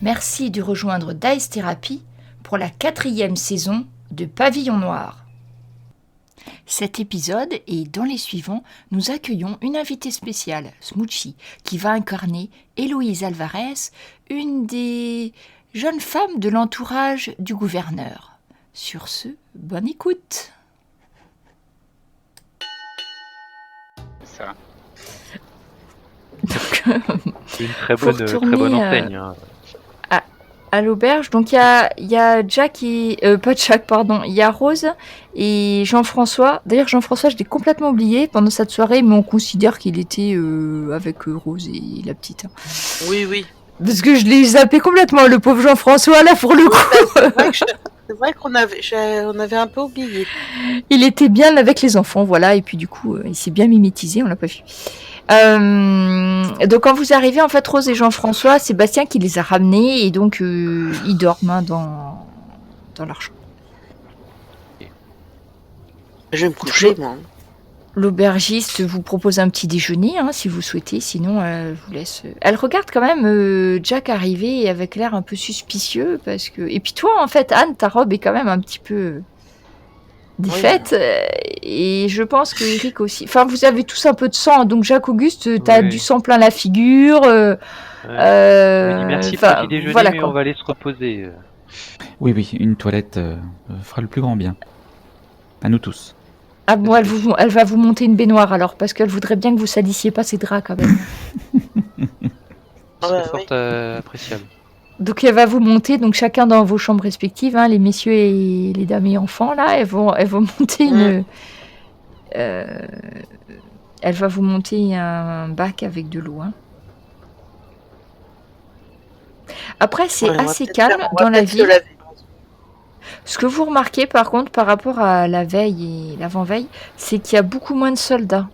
Merci de rejoindre Dice Therapy pour la 4e saison de Pavillon Noir. Cet épisode et dans les suivants, nous accueillons une invitée spéciale, Smoochie, qui va incarner Héloïse Alvarez, une des jeunes femmes de l'entourage du gouverneur. Sur ce, bonne écoute. Ça. Une très bonne enseigne. À l'auberge, donc il y a Jack et pas Jack, pardon, il y a Rose et Jean-François. D'ailleurs, Jean-François, je l'ai complètement oublié pendant cette soirée, mais on considère qu'il était avec Rose et la petite. Hein. Oui. Parce que je l'ai zappé complètement, le pauvre Jean-François, là, pour le coup. C'est vrai qu'on avait un peu oublié. Il était bien avec les enfants, voilà, et puis du coup, il s'est bien mimétisé, on l'a pas vu. Donc quand vous arrivez, en fait, Rose et Jean-François, c'est Bastien qui les a ramenés, et donc ils dorment hein, dans leur chambre. Je vais me coucher, moi. L'aubergiste vous propose un petit déjeuner, hein, si vous souhaitez, sinon elle vous laisse... Elle regarde quand même Jack arriver avec l'air un peu suspicieux, parce que... Et puis toi, en fait, Anne, ta robe est quand même un petit peu défaite, et je pense que Eric aussi... Enfin, vous avez tous un peu de sang, donc Jacques-Auguste, t'as du sang plein la figure... Merci, petit déjeuner, voilà, mais quoi. on va aller se reposer. Oui, une toilette fera le plus grand bien. À nous tous. Ah bon, elle va vous monter une baignoire alors, parce qu'elle voudrait bien que vous salissiez pas ses draps quand même. C'est fort appréciable. Donc elle va vous monter, donc chacun dans vos chambres respectives, hein, les messieurs et les dames et enfants, là, elles vont monter elle va vous monter un bac avec de l'eau. Hein. Après, c'est assez calme dans la ville. Ce que vous remarquez par contre par rapport à la veille et l'avant-veille, c'est qu'il y a beaucoup moins de soldats.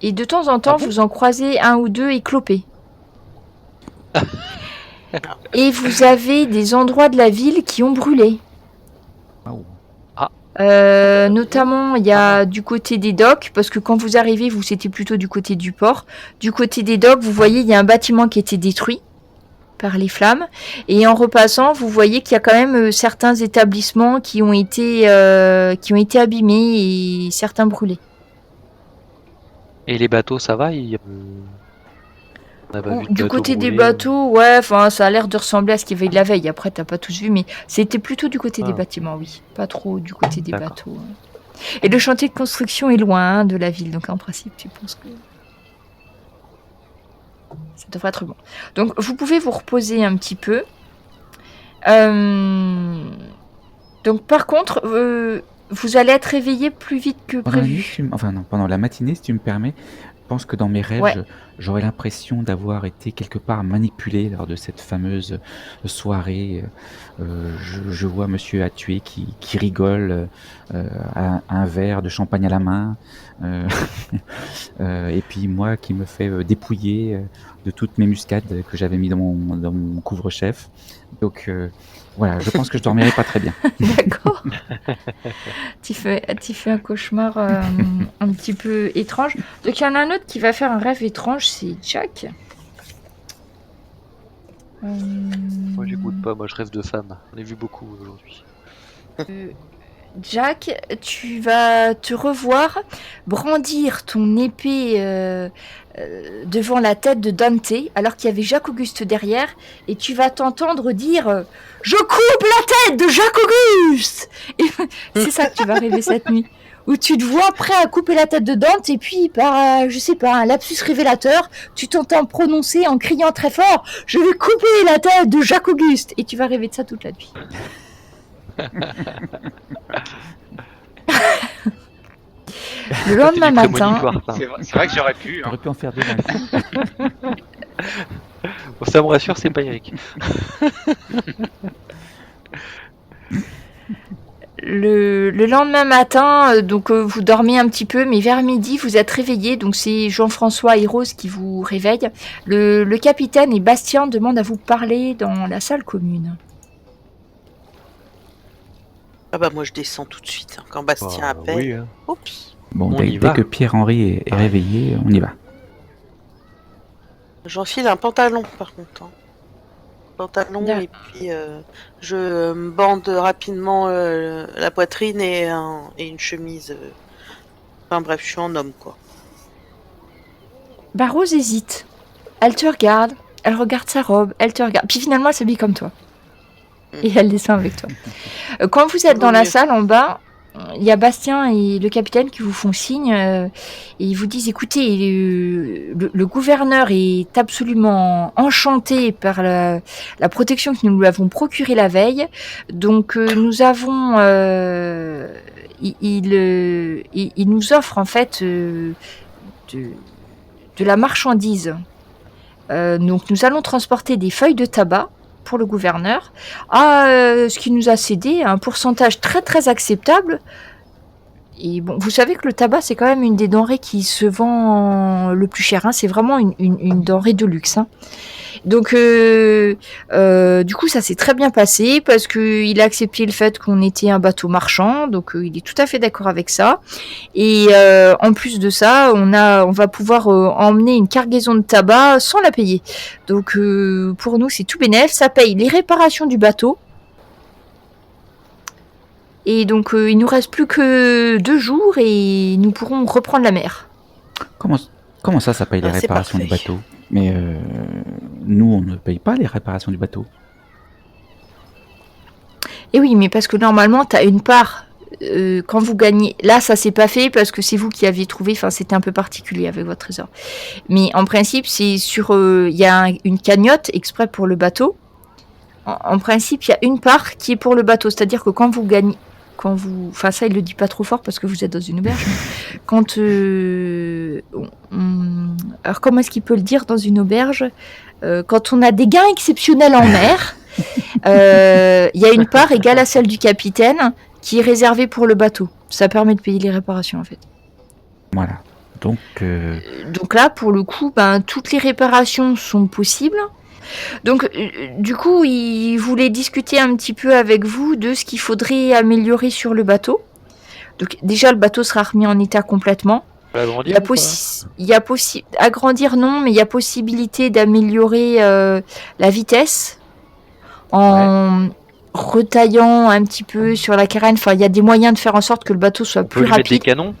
Et de temps en temps, vous en croisez un ou deux éclopés. Et vous avez des endroits de la ville qui ont brûlé. Notamment, il y a du côté des docks, parce que quand vous arrivez, vous c'était plutôt du côté du port. Du côté des docks, vous voyez, il y a un bâtiment qui a été détruit par les flammes. Et en repassant, vous voyez qu'il y a quand même certains établissements qui ont été abîmés et certains brûlés. Et les bateaux, ça va Du côté des bateaux, ouais, enfin, ça a l'air de ressembler à ce qu'il y avait de la veille. Après, t'as pas tous vu, mais c'était plutôt du côté des bâtiments, oui. Pas trop du côté des bateaux. Et le chantier de construction est loin hein, de la ville, donc en principe, tu penses que ça devrait être bon. Donc, vous pouvez vous reposer un petit peu. Donc, par contre, vous allez être réveillé plus vite que prévu. Pendant la matinée, si tu me permets, je pense que dans mes rêves, j'aurais l'impression d'avoir été quelque part manipulé lors de cette fameuse soirée. Je vois Monsieur Atué qui rigole à un verre de champagne à la main. Et puis moi qui me fais dépouiller de toutes mes muscades que j'avais mis dans mon couvre-chef. Donc voilà, je pense que je dormirai pas très bien. D'accord. Tu fais un cauchemar un petit peu étrange. Donc il y en a un autre qui va faire un rêve étrange, c'est Jack. Moi j'écoute pas, moi je rêve de femmes. On a vu beaucoup aujourd'hui. Jack, tu vas te revoir brandir ton épée devant la tête de Dante, alors qu'il y avait Jacques-Auguste derrière, et tu vas t'entendre dire « Je coupe la tête de Jacques-Auguste !» Et c'est ça que tu vas rêver cette nuit. Où tu te vois prêt à couper la tête de Dante, et puis par, je sais pas, un lapsus révélateur, tu t'entends prononcer en criant très fort « Je vais couper la tête de Jacques-Auguste !» Et tu vas rêver de ça toute la nuit. Le lendemain matin, c'est vrai que j'aurais pu. J'aurais pu en faire deux. Bon, ça me rassure, c'est pas Eric. le lendemain matin, donc vous dormez un petit peu, mais vers midi, vous êtes réveillés. Donc c'est Jean-François et Rose qui vous réveillent. Le capitaine et Bastien demandent à vous parler dans la salle commune. Ah bah moi je descends tout de suite, hein, quand Bastien appelle. Oui, hein. Oups. Bon, dès que Pierre-Henri est réveillé, on y va. J'enfile un pantalon par contre. Hein. pantalon D'accord. et puis je me bande rapidement la poitrine et une chemise. Enfin bref, je suis en homme quoi. Bah, Rose hésite. Elle te regarde, elle regarde sa robe, elle te regarde. Puis finalement, elle s'habille comme toi. Et elle descend avec toi. Quand vous êtes Vaut dans la mieux. salle en bas, il y a Bastien et le capitaine qui vous font signe et ils vous disent écoutez, le gouverneur est absolument enchanté par la protection que nous lui avons procurée la veille. Donc nous avons il nous offre en fait de la marchandise. Donc nous allons transporter des feuilles de tabac pour le gouverneur à ce qui nous a cédé un pourcentage très très acceptable. Et bon, vous savez que le tabac c'est quand même une des denrées qui se vend le plus cher, hein. C'est vraiment une denrée de luxe, hein. Donc du coup ça s'est très bien passé parce que il a accepté le fait qu'on était un bateau marchand, donc il est tout à fait d'accord avec ça. Et en plus de ça, on va pouvoir emmener une cargaison de tabac sans la payer. Donc pour nous c'est tout bénef, ça paye les réparations du bateau. Et donc il nous reste plus que 2 jours et nous pourrons reprendre la mer. Comment ça paye les Ah, c'est réparations du parfait. bateau? Mais nous, on ne paye pas les réparations du bateau. Et oui, mais parce que normalement, tu as une part quand vous gagnez. Là, ça s'est pas fait parce que c'est vous qui aviez trouvé. Enfin, c'était un peu particulier avec votre trésor. Mais en principe, c'est sur. Il y a une cagnotte exprès pour le bateau. En principe, il y a une part qui est pour le bateau. C'est-à-dire que quand vous gagnez. Enfin, ça, il le dit pas trop fort parce que vous êtes dans une auberge. Mais quand. Alors, comment est-ce qu'il peut le dire dans une auberge quand on a des gains exceptionnels en mer. Il y a une part égale à celle du capitaine qui est réservée pour le bateau. Ça permet de payer les réparations en fait. Voilà. Donc, Donc là, pour le coup, toutes les réparations sont possibles. Donc, du coup, il voulait discuter un petit peu avec vous de ce qu'il faudrait améliorer sur le bateau. Donc déjà, le bateau sera remis en état complètement. Il y a agrandir non, mais il y a possibilité d'améliorer la vitesse en retaillant un petit peu sur la carène. Enfin, il y a des moyens de faire en sorte que le bateau soit On peut plus lui mettre des rapide. canons.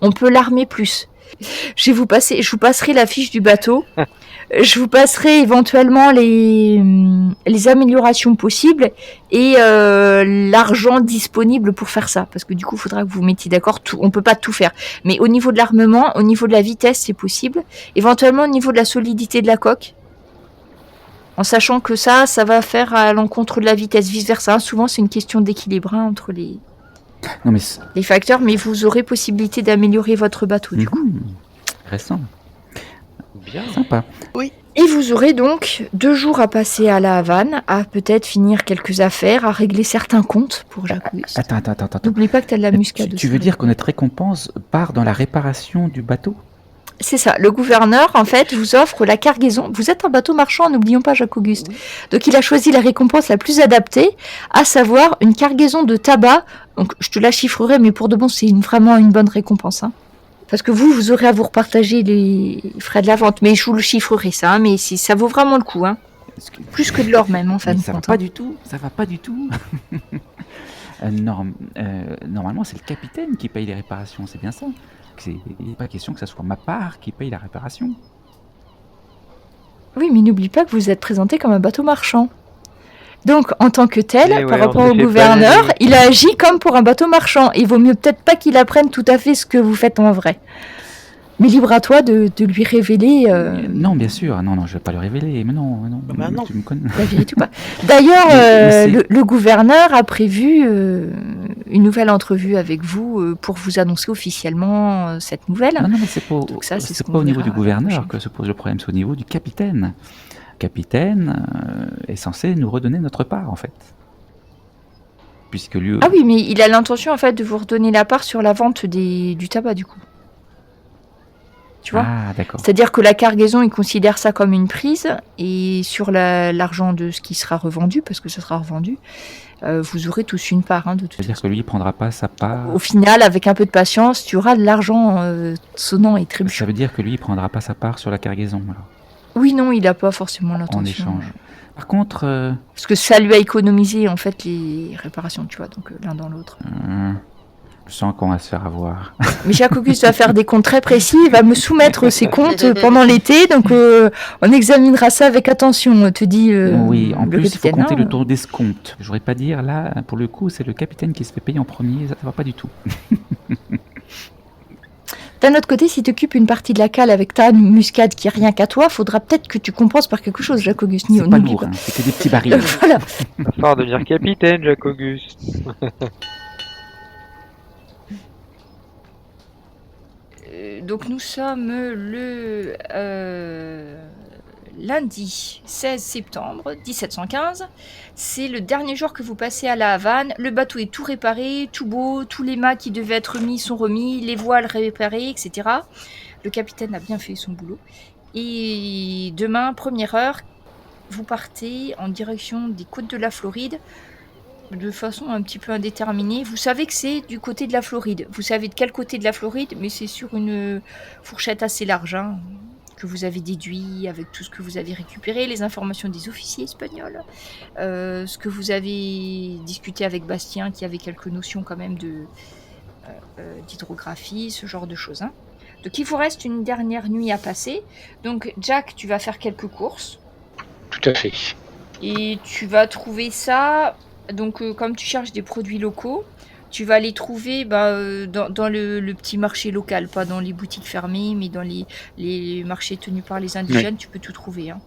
On peut l'armer plus. Je vous passerai la fiche du bateau. Je vous passerai éventuellement les améliorations possibles et l'argent disponible pour faire ça. Parce que du coup, il faudra que vous vous mettiez d'accord. On ne peut pas tout faire. Mais au niveau de l'armement, au niveau de la vitesse, c'est possible. Éventuellement, au niveau de la solidité de la coque. En sachant que ça va faire à l'encontre de la vitesse, vice-versa. Souvent, c'est une question d'équilibre entre non mais les facteurs. Mais vous aurez possibilité d'améliorer votre bateau, du coup. récent, Bien. sympa. Et vous aurez donc 2 jours à passer à la Havane, à peut-être finir quelques affaires, à régler certains comptes pour Jacques Auguste. Attends. N'oublie pas que tu as de la muscade Tu aussi. veux dire que notre récompense part dans la réparation du bateau? C'est ça. Le gouverneur, en fait, vous offre la cargaison. Vous êtes un bateau marchand, n'oublions pas Jacques Auguste. Donc il a choisi la récompense la plus adaptée, à savoir une cargaison de tabac. Donc je te la chiffrerai, mais pour de bon, c'est vraiment une bonne récompense, hein. Parce que vous aurez à vous repartager les frais de la vente. Mais je vous le chiffrerai, ça. Mais ça vaut vraiment le coup, hein. Plus que de l'or même, en fin de Ça va compte. pas du tout. Ça va pas du tout. Normalement, c'est le capitaine qui paye les réparations. C'est bien ça. Il n'est pas question que ça soit ma part qui paye la réparation. Oui, mais n'oublie pas que vous êtes présenté comme un bateau marchand. Donc, en tant que tel, Eh par ouais, rapport on au s'est fait gouverneur, bananer. il a agi comme pour un bateau marchand. Il vaut mieux peut-être pas qu'il apprenne tout à fait ce que vous faites en vrai. Mais libre à toi de lui révéler Non, bien sûr. Non, je vais pas le révéler. Mais non. Bah non. Tu me connais. la vérité ou pas. D'ailleurs, Mais c'est- le gouverneur a prévu une nouvelle entrevue avec vous pour vous annoncer officiellement cette nouvelle. Non, mais c'est pas, Donc ça, c'est ce c'est qu'on pas au niveau verra du la gouverneur prochaine que se pose le problème, c'est au niveau du capitaine. Le capitaine est censé nous redonner notre part, en fait. Puisque lui... Ah oui, mais il a l'intention en fait de vous redonner la part sur la vente du tabac du coup. Tu vois ? Ah, d'accord. C'est-à-dire que la cargaison, il considère ça comme une prise, et sur l'argent de ce qui sera revendu, parce que ça sera revendu, vous aurez tous une part, de toute C'est-à-dire façon. que lui, il prendra pas sa part... Au final, avec un peu de patience, tu auras de l'argent sonnant et Ça trébuchant. veut dire que lui, il prendra pas sa part sur la cargaison, alors, Oui, non, il n'a pas forcément en l'intention. échange. Par contre, Parce que ça lui a économisé en fait les réparations, tu vois, donc l'un dans l'autre. je sens qu'on va se faire avoir. Mais Jacques-Auguste va faire des comptes très précis, il va me soumettre ses comptes pendant l'été, donc on examinera ça avec attention, te dit Oui, en le plus, il faut capitaine. compter hein. le tour d'escompte. J'aurais pas dire, là, pour le coup, c'est le capitaine qui se fait payer en premier, ça va pas du tout. D'un autre côté, si tu occupes une partie de la cale avec ta muscade qui est rien qu'à toi, faudra peut-être que tu compenses par quelque chose, Jacques-Auguste. C'est pas N'oublie lourd, hein, c'est que des petits barils. Voilà. Va falloir devenir capitaine, Jacques-Auguste. Donc nous sommes le lundi 16 septembre 1715. C'est le dernier jour que vous passez à la Havane. Le bateau est tout réparé, tout beau, tous les mâts qui devaient être mis sont remis, les voiles réparées, etc. Le capitaine a bien fait son boulot. Et demain, première heure, vous partez en direction des côtes de la Floride de façon un petit peu indéterminée. Vous savez que c'est du côté de la Floride. Vous savez de quel côté de la Floride, mais c'est sur une fourchette assez large, hein, que vous avez déduit avec tout ce que vous avez récupéré, les informations des officiers espagnols, ce que vous avez discuté avec Bastien, qui avait quelques notions quand même d'hydrographie, ce genre de choses. Hein. Donc il vous reste une dernière nuit à passer. Donc Jack, tu vas faire quelques courses. Tout à fait. Et tu vas trouver ça, donc comme tu cherches des produits locaux, tu vas les trouver dans le petit marché local, pas dans les boutiques fermées, mais dans les marchés tenus par les indigènes, tu peux tout trouver. Hein.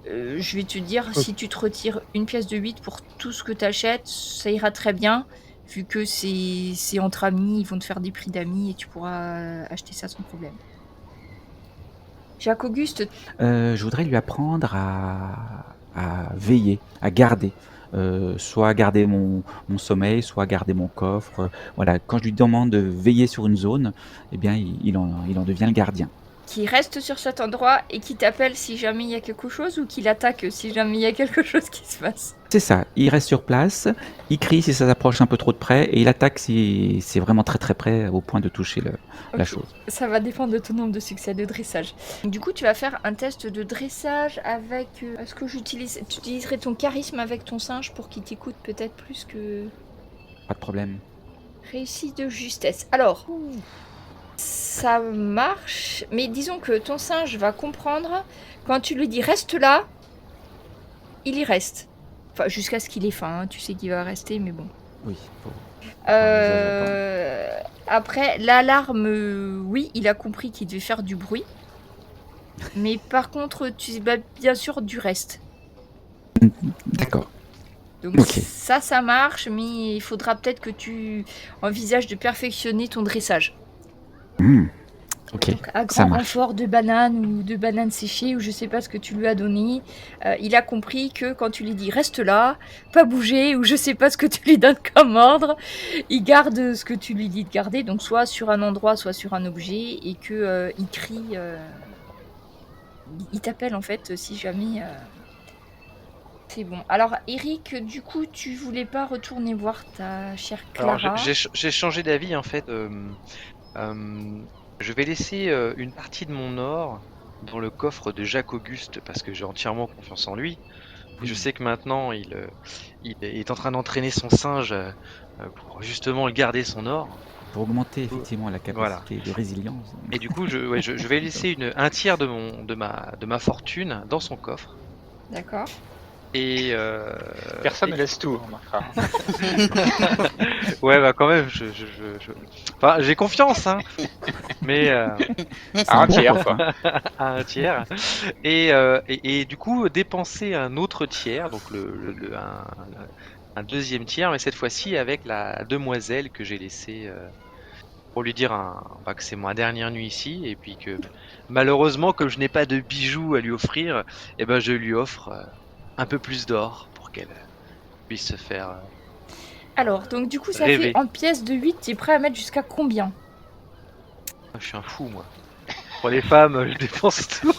Je vais te dire, si tu te retires une pièce de 8 pour tout ce que tu achètes, ça ira très bien, vu que c'est entre amis, ils vont te faire des prix d'amis et tu pourras acheter ça sans problème. Jacques-Auguste, Je voudrais lui apprendre à veiller, à garder. Soit garder mon sommeil, soit garder mon coffre. Voilà, quand je lui demande de veiller sur une zone, eh bien, il en devient le gardien. qui reste sur cet endroit et qui t'appelle si jamais il y a quelque chose ou qui l'attaque si jamais il y a quelque chose qui se passe. C'est ça, il reste sur place, il crie si ça s'approche un peu trop de près et il attaque si c'est vraiment très très près au point de toucher la Ok. chose. Ça va dépendre de ton nombre de succès de dressage. Du coup, tu vas faire un test de dressage avec... Est-ce que tu utiliserais ton charisme avec ton singe pour qu'il t'écoute peut-être plus que... Pas de problème. Réussi de justesse. Alors, ça marche, mais disons que ton singe va comprendre quand tu lui dis reste là, il y reste. Enfin, jusqu'à ce qu'il ait faim, hein. Tu sais qu'il va rester, mais bon. Oui, faut... Après, l'alarme, oui, il a compris qu'il devait faire du bruit. Mais par contre, tu sais bien sûr du reste. D'accord. Donc Ok. ça marche, mais il faudra peut-être que tu envisages de perfectionner ton dressage. Ok, Donc, à ça grand marche. renfort de bananes ou de bananes séchées ou je sais pas ce que tu lui as donné, il a compris que quand tu lui dis reste là, pas bouger ou je sais pas ce que tu lui donnes comme ordre, il garde ce que tu lui dis de garder, donc soit sur un endroit, soit sur un objet et que il crie, il t'appelle en fait si jamais. C'est bon. Alors Eric, du coup, tu voulais pas retourner voir ta chère Clara. Alors j'ai changé d'avis en fait. Je vais laisser une partie de mon or dans le coffre de Jacques-Auguste parce que j'ai entièrement confiance en lui. Et je sais que maintenant il est en train d'entraîner son singe pour justement garder son or. Pour augmenter effectivement la capacité de résilience. Et du coup, je vais laisser un tiers de ma fortune dans son coffre. D'accord. Et Personne ne laisse tout, remarquera. ouais, bah quand même, enfin, j'ai confiance, hein. Mais À un tiers, quoi. à un tiers. Et du coup, dépenser un autre tiers, donc un deuxième tiers, mais cette fois-ci avec la demoiselle que j'ai laissée pour lui dire que c'est ma dernière nuit ici, et puis que malheureusement, comme je n'ai pas de bijoux à lui offrir, et ben je lui offre un peu plus d'or pour qu'elle puisse se faire Alors, donc du coup, ça rêver. fait en pièces de 8, tu es prêt à mettre jusqu'à combien? Je suis un fou, moi. Pour les femmes, je dépense tout.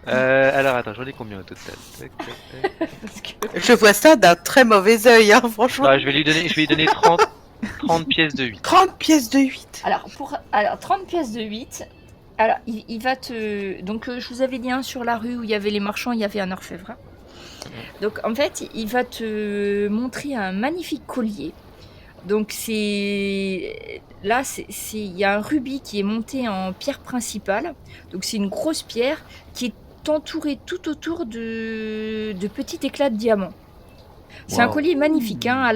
Alors, attends, j'en ai combien au total? Tac, tac, tac. Parce que... Je vois ça d'un très mauvais œil, hein, franchement. Bah, je vais lui donner 30 pièces de 8. 30 pièces de 8. Alors, 30 pièces de 8, Alors, il va te... Donc, je vous avais dit sur la rue où il y avait les marchands, il y avait un orfèvre. Donc, en fait, il va te montrer un magnifique collier. Donc, là, il y a un rubis qui est monté en pierre principale. Donc, c'est une grosse pierre qui est entourée tout autour de petits éclats de diamants. C'est un collier magnifique, hein.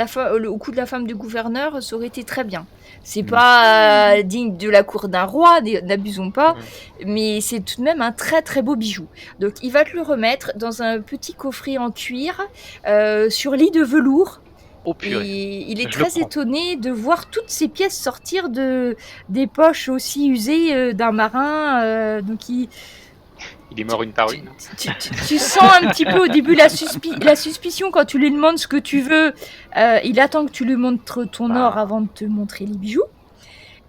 Au cou de la femme du gouverneur, ça aurait été très bien. C'est pas digne de la cour d'un roi, n'abusons pas, mais c'est tout de même un très très beau bijou. Donc il va te le remettre dans un petit coffret en cuir sur lit de velours. Oh purée. Et il est très étonné de voir toutes ces pièces sortir des poches aussi usées d'un marin. Donc il est mort une par une. Tu sens un petit peu au début la suspicion quand tu lui demandes ce que tu veux. Il attend que tu lui montres ton or avant de te montrer les bijoux.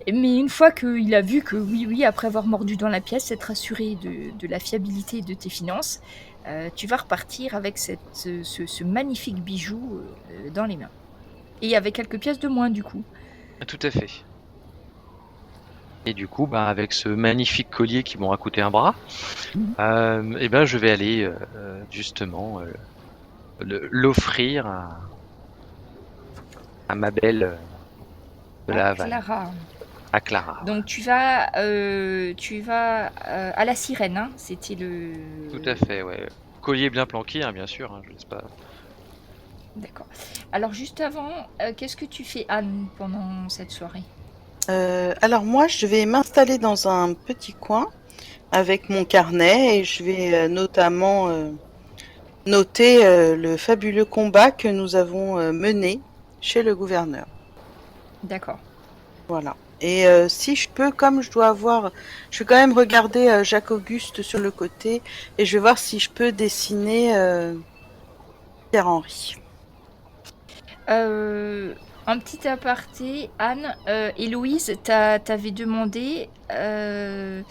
Mais une fois qu'il a vu que oui, après avoir mordu dans la pièce, être assuré de la fiabilité de tes finances, tu vas repartir avec ce magnifique bijou dans les mains. Et avec quelques pièces de moins du coup. Tout à fait. Et du coup, avec ce magnifique collier qui m'aura coûté un bras, je vais aller justement l'offrir à ma belle de la Havane. Clara. À Clara. Donc tu vas à la sirène, hein. C'était le... Tout à fait, ouais. Collier bien planqué, hein, bien sûr, hein, je laisse pas... D'accord. Alors juste avant, qu'est-ce que tu fais, Anne, pendant cette soirée ? Alors moi, je vais m'installer dans un petit coin avec mon carnet et je vais notamment noter le fabuleux combat que nous avons mené chez le gouverneur. D'accord. Voilà. Et si je peux, comme je dois avoir... Je vais quand même regarder Jacques-Auguste sur le côté et je vais voir si je peux dessiner Pierre-Henri. Un petit aparté, Anne, Héloïse t'avait demandé de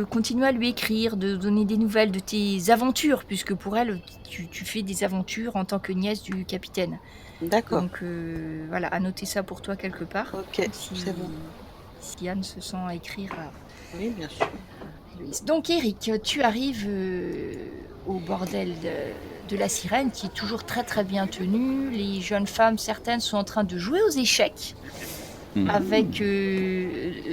continuer à lui écrire, de donner des nouvelles de tes aventures, puisque pour elle, tu fais des aventures en tant que nièce du capitaine. D'accord. Donc voilà, à noter ça pour toi quelque part. Ok, c'est bon. Si Anne se sent à écrire à... Oui, bien sûr. Héloïse. Donc Eric, tu arrives au bordel de la sirène qui est toujours très très bien tenue. Les jeunes femmes, certaines, sont en train de jouer aux échecs avec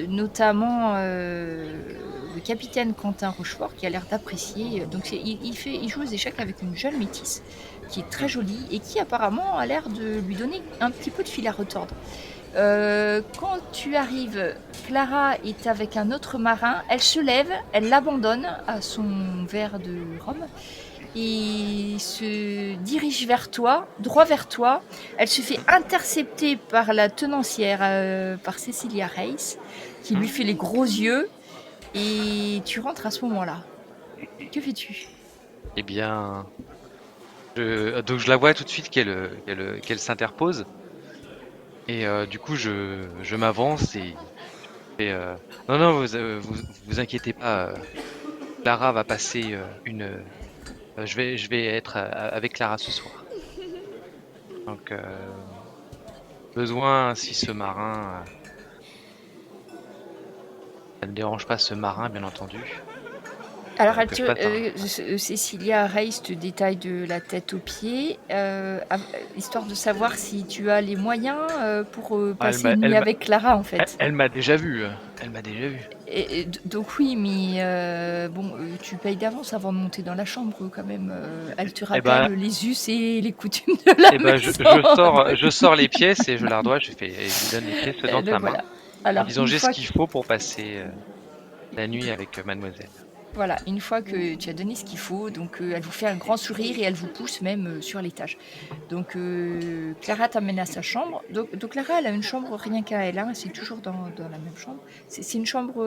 notamment le capitaine Quentin Rochefort qui a l'air d'apprécier. Donc il joue aux échecs avec une jeune métisse qui est très jolie et qui apparemment a l'air de lui donner un petit peu de fil à retordre. Quand tu arrives, Clara est avec un autre marin, elle se lève, elle l'abandonne à son verre de rhum et se dirige vers toi, droit vers toi. Elle se fait intercepter par la tenancière, par Cecilia Reis, qui lui fait les gros yeux, et tu rentres à ce moment-là. Que fais-tu ? Eh bien, donc je la vois tout de suite qu'elle s'interpose. Et du coup, je m'avance et non, vous inquiétez pas. Clara va passer je vais être avec Clara ce soir. Donc, si ce marin, ça ne dérange pas ce marin, bien entendu. Alors, Cecilia Reis te détaille de la tête aux pieds, histoire de savoir si tu as les moyens pour passer une nuit avec Clara, en fait. Elle m'a déjà vu. Donc oui, mais tu payes d'avance avant de monter dans la chambre, quand même. Elle te rappelle les us et les coutumes de la maison. Je sors les pièces et je la redois. Je lui donne les pièces dans sa main. Alors, disons, j'ai ce qu'il faut pour passer la nuit avec mademoiselle. Voilà, une fois que tu as donné ce qu'il faut, donc elle vous fait un grand sourire et elle vous pousse même sur l'étage. Donc Clara t'amène à sa chambre. Donc Clara, elle a une chambre rien qu'à elle, hein, c'est toujours dans la même chambre. C'est une chambre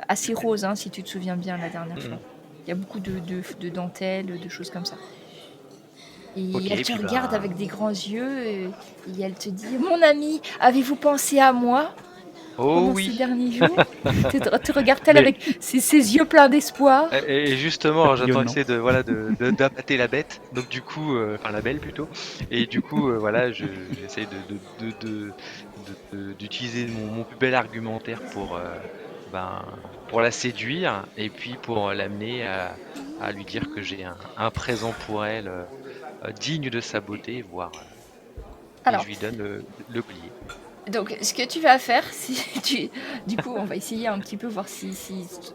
assez rose, hein, si tu te souviens bien la dernière fois. Il y a beaucoup de dentelles, de choses comme ça. Et elle te regarde avec des grands yeux et elle te dit « Mon ami, avez-vous pensé à moi ?» pendant ces derniers jours. Te regarde-t-elle avec ses yeux pleins d'espoir. Et justement, j'attends essayer d'appâter la bête. Donc du coup, enfin la belle plutôt. Et du coup, j'essaie d'utiliser mon plus bel argumentaire pour pour la séduire et puis pour l'amener à lui dire que j'ai un présent pour elle digne de sa beauté, voire. Et Alors, je lui donne le collier. donc, ce que tu vas faire, du coup, on va essayer un petit peu voir parce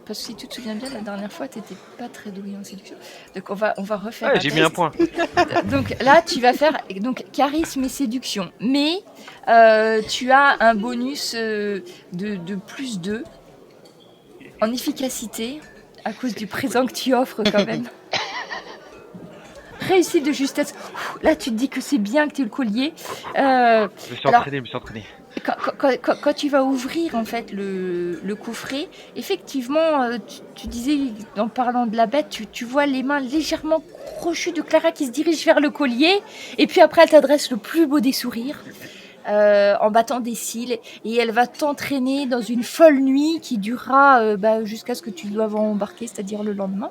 que si tu te souviens bien, la dernière fois, t'étais pas très doué en séduction. Donc, on va refaire. Ouais, j'ai mis un test. point. Donc là, tu vas faire charisme et séduction, mais tu as un bonus de plus 2 en efficacité à cause du présent que tu offres quand même. Réussite de justesse. Là, tu te dis que c'est bien que tu aies le collier. Je me suis alors- entraîné. Quand tu vas ouvrir en fait le coffret, effectivement, tu disais en parlant de la bête, tu vois les mains légèrement crochues de Clara qui se dirige vers le collier, et puis après elle t'adresse le plus beau des sourires en battant des cils, et elle va t'entraîner dans une folle nuit qui durera jusqu'à ce que tu doives embarquer, c'est-à-dire le lendemain.